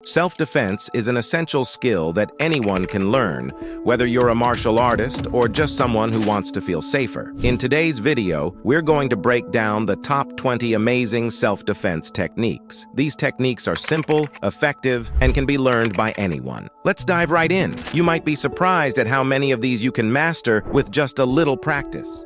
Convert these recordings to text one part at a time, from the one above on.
Self-defense is an essential skill that anyone can learn, whether you're a martial artist or just someone who wants to feel safer. In today's video, we're going to break down the top 20 amazing self-defense techniques. These techniques are simple, effective, and can be learned by anyone. Let's dive right in. You might be surprised at how many of these you can master with just a little practice.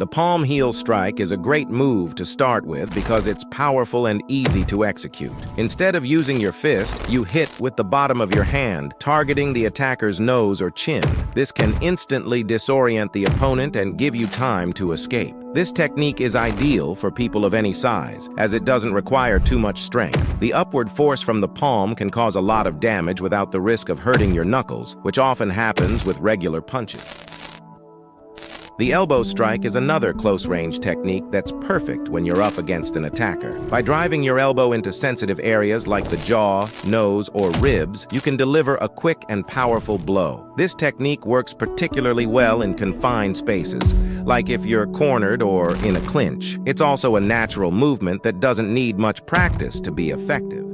The palm heel strike is a great move to start with because it's powerful and easy to execute. Instead of using your fist, you hit with the bottom of your hand, targeting the attacker's nose or chin. This can instantly disorient the opponent and give you time to escape. This technique is ideal for people of any size, as it doesn't require too much strength. The upward force from the palm can cause a lot of damage without the risk of hurting your knuckles, which often happens with regular punches. The elbow strike is another close-range technique that's perfect when you're up against an attacker. By driving your elbow into sensitive areas like the jaw, nose, or ribs, you can deliver a quick and powerful blow. This technique works particularly well in confined spaces, like if you're cornered or in a clinch. It's also a natural movement that doesn't need much practice to be effective.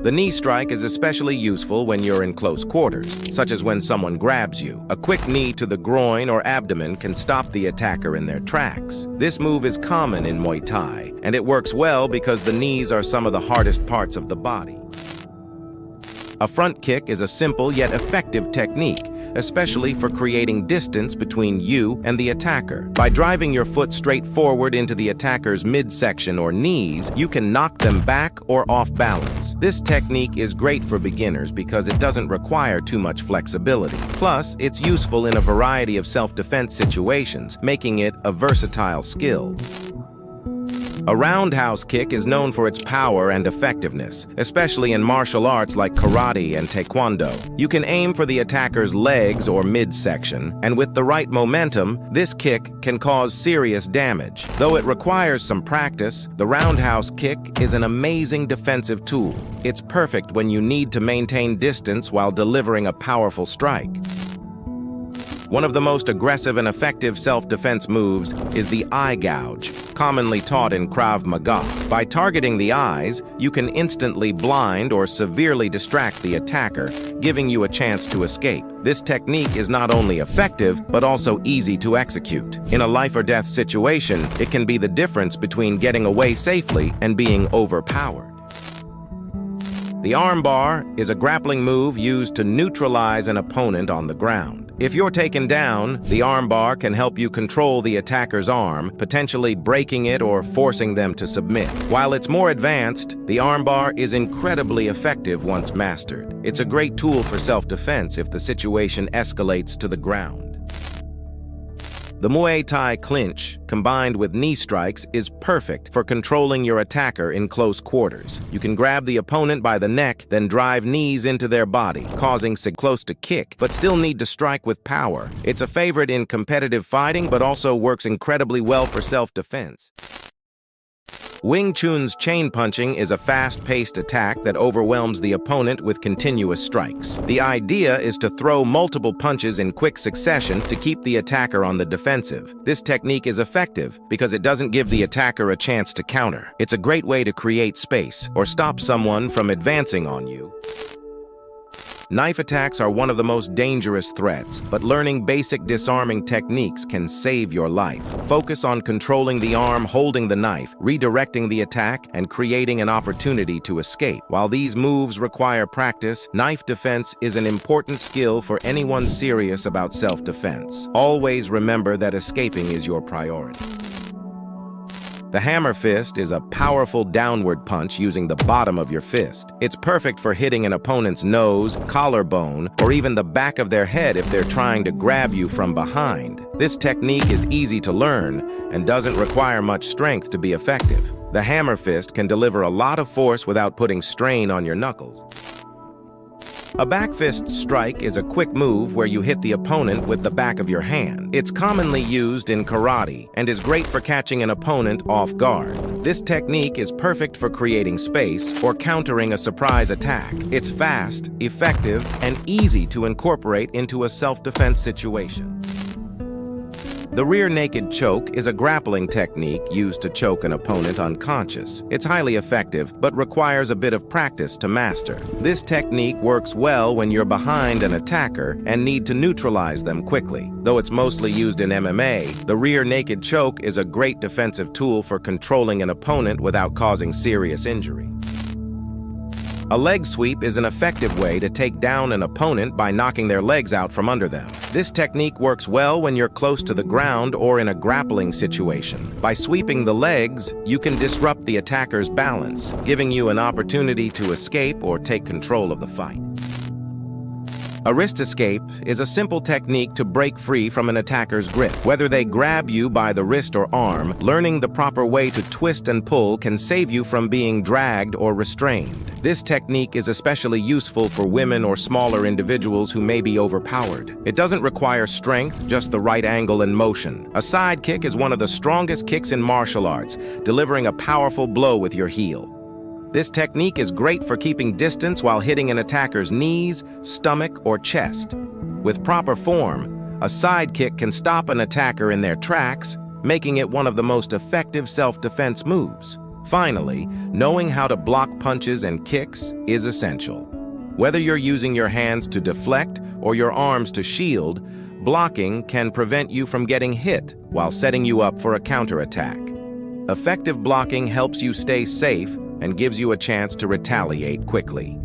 The knee strike is especially useful when you're in close quarters, such as when someone grabs you. A quick knee to the groin or abdomen can stop the attacker in their tracks. This move is common in Muay Thai, and it works well because the knees are some of the hardest parts of the body. A front kick is a simple yet effective technique, especially for creating distance between you and the attacker. By driving your foot straight forward into the attacker's midsection or knees, you can knock them back or off balance. This technique is great for beginners because it doesn't require too much flexibility. Plus, it's useful in a variety of self-defense situations, making it a versatile skill. A roundhouse kick is known for its power and effectiveness, especially in martial arts like karate and taekwondo. You can aim for the attacker's legs or midsection, and with the right momentum, this kick can cause serious damage. Though it requires some practice, the roundhouse kick is an amazing defensive tool. It's perfect when you need to maintain distance while delivering a powerful strike. One of the most aggressive and effective self-defense moves is the eye gouge, commonly taught in Krav Maga. By targeting the eyes, you can instantly blind or severely distract the attacker, giving you a chance to escape. This technique is not only effective, but also easy to execute. In a life-or-death situation, it can be the difference between getting away safely and being overpowered. The armbar is a grappling move used to neutralize an opponent on the ground. If you're taken down, the armbar can help you control the attacker's arm, potentially breaking it or forcing them to submit. While it's more advanced, the armbar is incredibly effective once mastered. It's a great tool for self-defense if the situation escalates to the ground. The Muay Thai clinch, combined with knee strikes, is perfect for controlling your attacker in close quarters. You can grab the opponent by the neck, then drive knees into their body, causing close to kick, but still need to strike with power. It's a favorite in competitive fighting, but also works incredibly well for self-defense. Wing Chun's chain punching is a fast-paced attack that overwhelms the opponent with continuous strikes. The idea is to throw multiple punches in quick succession to keep the attacker on the defensive. This technique is effective because it doesn't give the attacker a chance to counter. It's a great way to create space or stop someone from advancing on you. Knife attacks are one of the most dangerous threats, but learning basic disarming techniques can save your life. Focus on controlling the arm holding the knife, redirecting the attack, and creating an opportunity to escape. While these moves require practice, knife defense is an important skill for anyone serious about self-defense. Always remember that escaping is your priority. The Hammerfist is a powerful downward punch using the bottom of your fist. It's perfect for hitting an opponent's nose, collarbone, or even the back of their head if they're trying to grab you from behind. This technique is easy to learn and doesn't require much strength to be effective. The Hammerfist can deliver a lot of force without putting strain on your knuckles. A back fist strike is a quick move where you hit the opponent with the back of your hand. It's commonly used in karate and is great for catching an opponent off guard. This technique is perfect for creating space or countering a surprise attack. It's fast, effective, and easy to incorporate into a self-defense situation. The rear naked choke is a grappling technique used to choke an opponent unconscious. It's highly effective, but requires a bit of practice to master. This technique works well when you're behind an attacker and need to neutralize them quickly. Though it's mostly used in MMA, the rear naked choke is a great defensive tool for controlling an opponent without causing serious injury. A leg sweep is an effective way to take down an opponent by knocking their legs out from under them. This technique works well when you're close to the ground or in a grappling situation. By sweeping the legs, you can disrupt the attacker's balance, giving you an opportunity to escape or take control of the fight. A wrist escape is a simple technique to break free from an attacker's grip. Whether they grab you by the wrist or arm, learning the proper way to twist and pull can save you from being dragged or restrained. This technique is especially useful for women or smaller individuals who may be overpowered. It doesn't require strength, just the right angle and motion. A side kick is one of the strongest kicks in martial arts, delivering a powerful blow with your heel. This technique is great for keeping distance while hitting an attacker's knees, stomach, or chest. With proper form, a side kick can stop an attacker in their tracks, making it one of the most effective self-defense moves. Finally, knowing how to block punches and kicks is essential. Whether you're using your hands to deflect or your arms to shield, blocking can prevent you from getting hit while setting you up for a counterattack. Effective blocking helps you stay safe and gives you a chance to retaliate quickly.